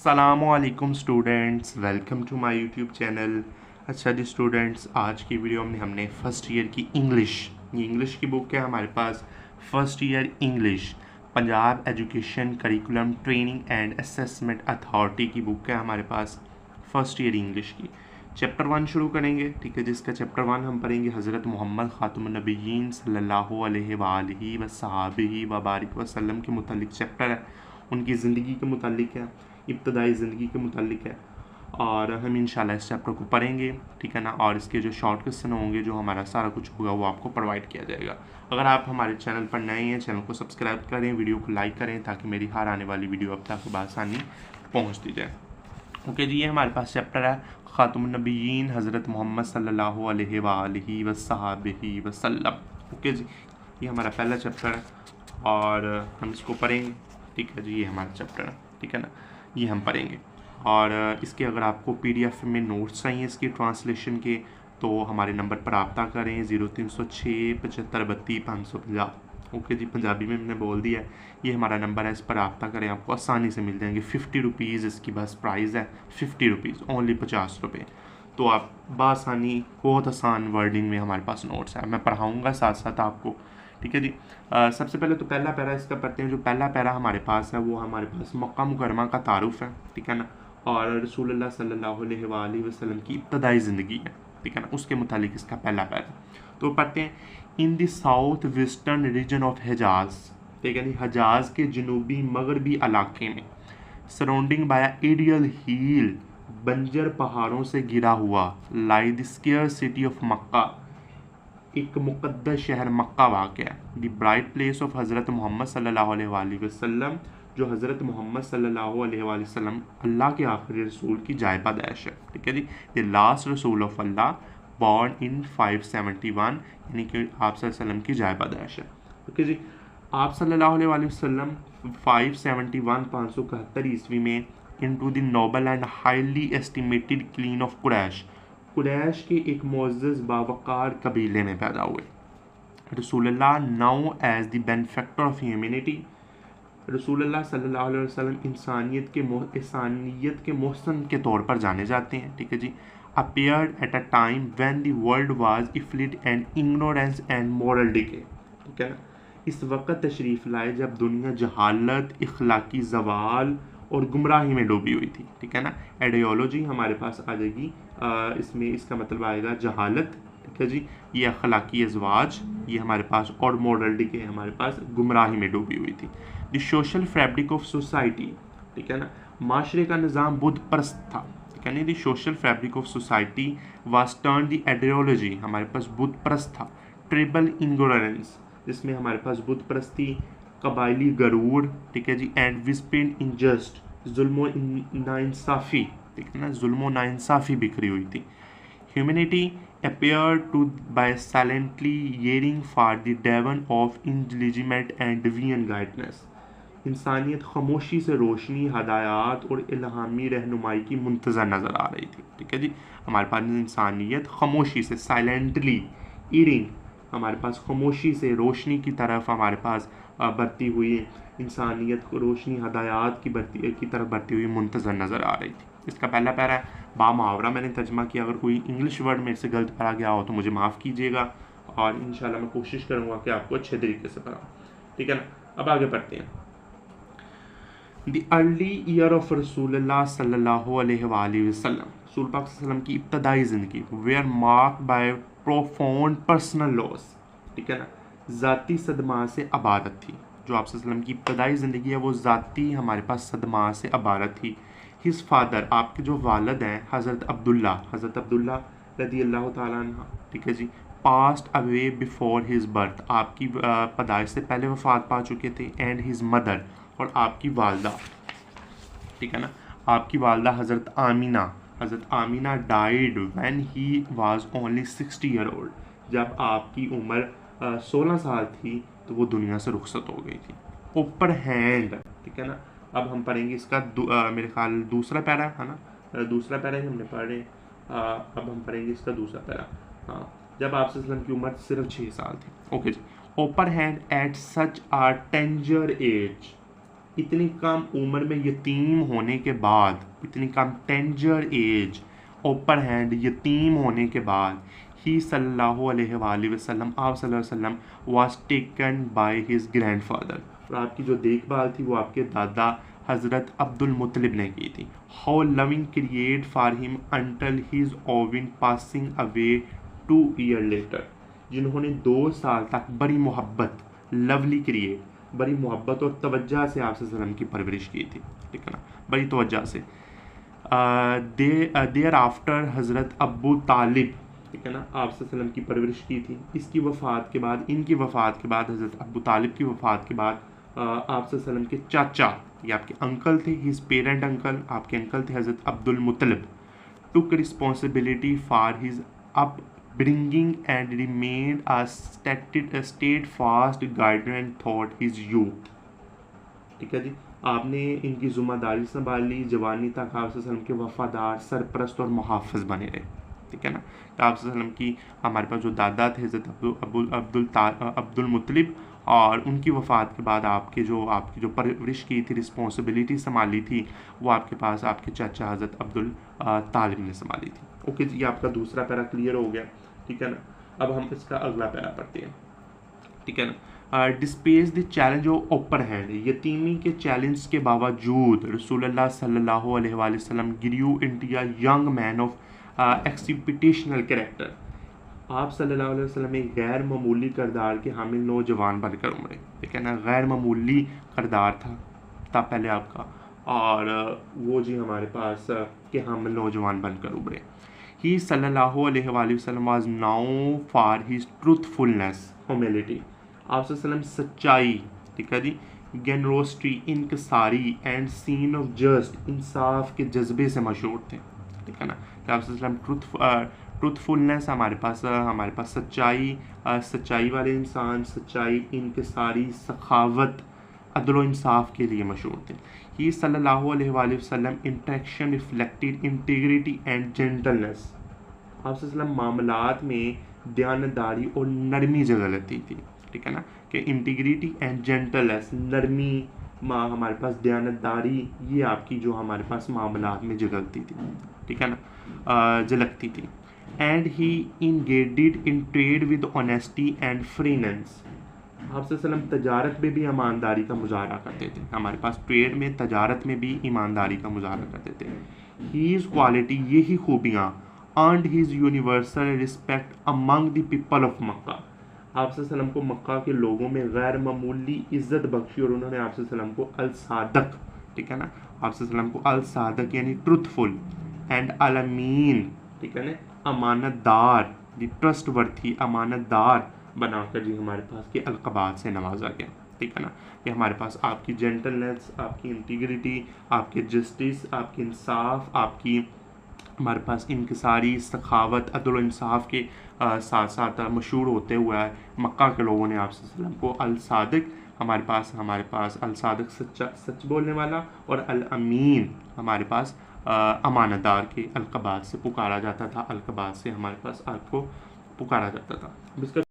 अस्सलामुअलैकुम students, welcome to my YouTube channel. अच्छा जी स्टूडेंट्स, आज की वीडियो में हमने फ़र्स्ट ईयर की इंग्लिश की बुक है हमारे पास। First year English Punjab education curriculum training and assessment authority की बुक है हमारे पास। फ़र्स्ट ईयर इंग्लिश की चैप्टर 1 शुरू करेंगे, ठीक है। जिसका चैप्टर 1 हम पढ़ेंगे हज़रत मोहम्मद ख़ातमुन नबिय्यीन सल्लल्लाहु अलैहि वालिहि वस्सहाबिहि व बारिक वसल्लम के मुतालिक चैप्टर है। उनकी ज़िंदगी के मुतालिक है, इब्तदाई ज़िंदगी के मुतालिक है, और हम इंशाल्लाह इस चैप्टर को पढ़ेंगे, ठीक है ना। और इसके जो शॉर्ट क्वेश्चन होंगे, जो हमारा सारा कुछ होगा, वो आपको प्रोवाइड किया जाएगा। अगर आप हमारे चैनल पर नए हैं, चैनल को सब्सक्राइब करें, वीडियो को लाइक करें, ताकि मेरी हर आने वाली वीडियो अब तक बआसानी पहुँचती जाए। ओके जी, ये हमारे पास चैप्टर है ख़ातमुन नबिय्यीन हज़रत मोहम्मद सल्लल्लाहु अलैहि वालिहि वस्सहाबिहि वसल्लम। ओके जी, ये हमारा पहला चैप्टर है और हम इसको पढ़ेंगे, ठीक है जी। ये हमारा चैप्टर है, ठीक है ना, ये हम पढ़ेंगे। और इसके अगर आपको PDF में नोट्स चाहिए इसकी ट्रांसलेशन के, तो हमारे नंबर पर रब्ता करें 0306 75 32 550। ओके जी, पंजाबी में मैंने बोल दिया है, ये हमारा नंबर है, इस पर रब्ता करें, आपको आसानी से मिल जाएंगे। 50 रुपीज़ इसकी बस प्राइस है, 50 रुपीज़ ओनली, 50 रुपये। तो आप बआसानी, बहुत आसान वर्डिंग में हमारे पास नोट्स है, मैं पढ़ाऊँगा साथ साथ आपको, ठीक है जी। सबसे पहले तो पहला पैरा इसका पढ़ते हैं। जो पहला पैरा हमारे पास है, वो हमारे पास मक्का मुकरमा का तारुफ है, ठीक है ना, और रसूलुल्लाह सल्लल्लाहु अलैहि वसल्लम की इब्तदाई ज़िंदगी है, ठीक है ना, उसके मुतालिक इसका पहला पैरा। तो पढ़ते हैं। In the south western region of Hijaz, ठीक है, हजाज के जनूबी मगरबी इलाके में, सराउंडिंग बाय एरियल हिल, बंजर पहाड़ों से घिरा हुआ, लाई द स्केयर सिटी ऑफ मक्का, एक मुक़द्दस शहर मक्का वाक़ है। द ब्राइट प्लेस ऑफ हज़रत मोहम्मद सल्लल्लाहु अलैहि वसल्लम, जो हज़रत मोहम्मद सल्लल्लाहु अलैहि वसल्लम अल्लाह के आखिरी रसूल की जाय पैदाइश है, ठीक है जी। द लास्ट रसूल ऑफ अल्लाह, बॉर्न इन 571, यानी कि आप सल्लल्लाहु अलैहि वसल्लम की जाय पैदाइश है, ओके जी। आप सल्लल्लाहु अलैहि वसल्लम 571 ईस्वी में into the noble and highly estimated clan of Quraysh के एक मुअज़्ज़ज़ बावकार कबीले में पैदा हुए। रसूलुल्लाह now as the benefactor of humanity, रसूलुल्लाह सल्लल्लाहु अलैहि वसल्लम इंसानियत के मोहसन के तौर पर जाने जाते हैं, ठीक है जी। Appeared at a time when the world was afflicted and ignorance and moral decay, ठीक है ना, इस वक्त तशरीफ़ लाए जब दुनिया जहालत, इखलाकी जवाल और गुमराही में डूबी हुई थी, ठीक है ना। आइडियोलॉजी हमारे पास आ जाएगी, इसमें इसका मतलब आएगा जहालत, ठीक है जी, ये अखलाकी अजवाज, ये हमारे पास, और मॉरल डिके हमारे पास गुमराही में डूबी हुई थी। The social fabric of society, ठीक है ना, माशरे का निज़ाम बुद्ध परस्त था, ठीक है ना। The social fabric of society was turn the ideology, हमारे पास बुद्ध परस्त था। ट्रिबल इग्नोरेंस, जिसमें हमारे पास बुद्ध परस्ती, कबायली गरूर, ठीक है जी, एंड विस्पेंड इनजस्ट, जुल्मो नाइंसाफ़ी, ठीक है ना, जुल्मो नाइंसाफ़ी बिखरी हुई थी। Humanity appeared to by silently yearning for the devon of intelligent and divine guidance, इंसानियत खामोशी से रोशनी, हदायत और इल्हामी रहनुमाई की मुंतज़र नज़र आ रही थी, ठीक है जी। हमारे पास इंसानियत खामोशी से, साइलेंटली ईरिंग, हमारे पास खामोशी से रोशनी की तरफ हमारे पास बढ़ती हुई, इंसानियत को रोशनी हदायत की तरफ बढ़ती हुई मुंतज़र नज़र आ रही थी। इसका पहला पैरा है, बामुहावरा मैंने तर्जमा किया। अगर कोई इंग्लिश वर्ड मेरे से गलत पढ़ा गया हो तो मुझे माफ़ कीजिएगा, और इंशाल्लाह मैं कोशिश करूँगा कि आपको अच्छे तरीके से पढ़ाऊँ, ठीक है ना। अब आगे पढ़ते हैं। द अर्ली ईयर ऑफ रसूलुल्लाह सल्लल्लाहु अलैहि वसल्लम, रसूल पाक सल्लल्लाहु अलैहि वसल्लम की इब्तदाई ज़िंदगी, were marked by profound personal loss, ठीक है ना, ज़ाती सदमा से अबारत थी। जो आप सल्लल्लाहु अलैहि वसल्लम की इब्तदाई ज़िंदगी है, वो ज़ाती हमारे पास सदमा से अबारत थी। हिज फादर, आपके जो वालिद हैं, हज़रत अब्दुल्ला रदी अल्लाह ताला अन्हु, ठीक है जी, passed away before his birth, आपकी पैदाइश से पहले वफ़ात पा चुके थे। एंड हिज मदर, और आपकी वालदा, ठीक है ना, आपकी वालदा हज़रत Amina died when he was only 60 year old, जब आपकी उम्र 16 साल थी तो वो दुनिया से रुखसत हो गई थी। ऊपर हैंड, ठीक है ना। अब हम पढ़ेंगे इसका मेरे ख्याल दूसरा पैरा है ना, दूसरा पैरा ही हमने पढ़े। अब हम पढ़ेंगे इसका दूसरा पैरा, हाँ, जब आप सल्लल्लाहु की उम्र सिर्फ 6 साल थी, ओके जी। Orphaned at such a tender age, इतनी कम उम्र में यतीम होने के बाद, इतनी कम टेंजर एज, ओपर हैंड यतीम होने के बाद, ही सल्लल्लाहु अलैहि वसल्लम, आप सल्लल्लाहु अलैहि वसल्लम was taken by his grandfather, और आपकी जो देखभाल थी वो आपके दादा हज़रत अब्दुल मुत्तलिब ने की थी। How loving cared for him until his own passing away 2 year later, जिन्होंने 2 साल तक बड़ी मोहब्बत, लवली क्रिएट, बड़ी मोहब्बत और तवज्जो से आप वसल्लम की परवरिश की थी, ठीक है ना, बड़ी तवज्जो से। देयर आफ्टर हज़रत अबू तालिब, ठीक है ना, आप वसल्लम की परवरिश की थी। इसकी वफ़ात के बाद, इनकी वफ़ात के बाद, हज़रत अबू तालिब की वफ़ात के बाद आप वसल्लम के चाचा, ये आपके अंकल थे, हिज पेरेंट अंकल, आपके अंकल थे हज़रत अब्दुल मुत्तलिब, टुक responsibility for his up bringing and remained a steadfast guardian thought his youth, ठीक है जी। आपने इनकी जिम्मेदारी संभाली, जवानी तक आप वसल्लम के वफादार, सरपरस्त और मुहाफ़िज़ बने रहे, ठीक है ना। तो आप वसल्लम की हमारे पास जो दादा थे हज़रत अब्दुल मुत्तलिब, और उनकी वफ़ात के बाद आपकी जो परवरिश की थी, रिस्पॉन्सिबिलिटी संभाली थी, वो आपके पास आपके चाचा हज़रत अब्दुल तालिब ने संभाली थी। ओके जी, आपका दूसरा पैरा क्लियर हो गया, ठीक है ना। अब हम इसका अगला पैरा पढ़ते हैं, ठीक है ना। Despite the challenge of orphanhood, यतीमी के चैलेंज के बावजूद रसूलुल्लाह सल्लल्लाहु अलैहि वसल्लम grew into a young man of exceptional character, आप सल्लल्लाहु अलैहि वसल्लम एक गैर मामूली किरदार के हामिल नौजवान बनकर उमरे, ठीक है ना। गैर मामूली किरदार था पहले आपका, और वो जी हमारे पास के हामिल नौजवान बनकर उमरे। ही सल्लल्लाहु अलैहि वसल्लम was known for his truthfulness, humility, आप वसल्लम सच्चाई, ठीक है जी, जेनरोसिटी, इनकसारी एंड सीन ऑफ जस्ट, इंसाफ के जज्बे से मशहूर थे, ठीक है ना। कि आप वसल्लम ट्रूथफुलनेस, हमारे पास सच्चाई वाले इंसान, सच्चाई, इनकसारी, सखावत, अदल इंसाफ के लिए मशहूर थे। ही सल्लल्लाहु अलैहि वसल्लम interaction reflected integrity and gentleness, आप वसल्लम मामलात में दयानतदारी और नरमी जगलती थी, ठीक है ना। कि इंटीग्रिटी एंड जेंटलनेस, नरमी, हमारे पास दयानतदारी, ये आपकी जो हमारे पास मामलात में जगलती थी, ठीक है ना, झलकती थी। And he engaged in trade with honesty and freeness, आप वसल्लम तजारत में भी ईमानदारी का मुजाहरा करते थे, हमारे पास ट्रेड में, तजारत में भी ईमानदारी का मुजाहरा करते थे। हीज क्वालिटी, यही खूबियाँ, earned his universal respect among the people of Mecca, आप वसल्लम को मक्का के लोगों में गैर मामूली इज़्ज़त बख्शी, और उन्होंने आप वसल्लम को अल सादक, ठीक है ना, आप वसल्लम को अल सादक यानी ट्रुथफुल, एंड अल अमीन, ठीक है ना, अमानतदार, द ट्रस्टवर्थी, अमानतदार बनाकर जी हमारे पास के अलक़बात से नवाजा गया, ठीक है ना। कि हमारे पास आपकी जेंटलनेस, आपकी इंटीग्रिटी, आपके जस्टिस, आपकी इंसाफ, आपकी हमारे पास इनकसारी, सखावत, अदल इंसाफ के साथ साथ मशहूर होते हुए मक्का के लोगों ने आप वसल्लम को अल सादिक, हमारे पास अल सादिक, सच बोलने वाला, और अल अमीन, हमारे पास अमानतदार के अलक़बात से पुकारा जाता था, अलक़बात से हमारे पास आपको पुकारा जाता था।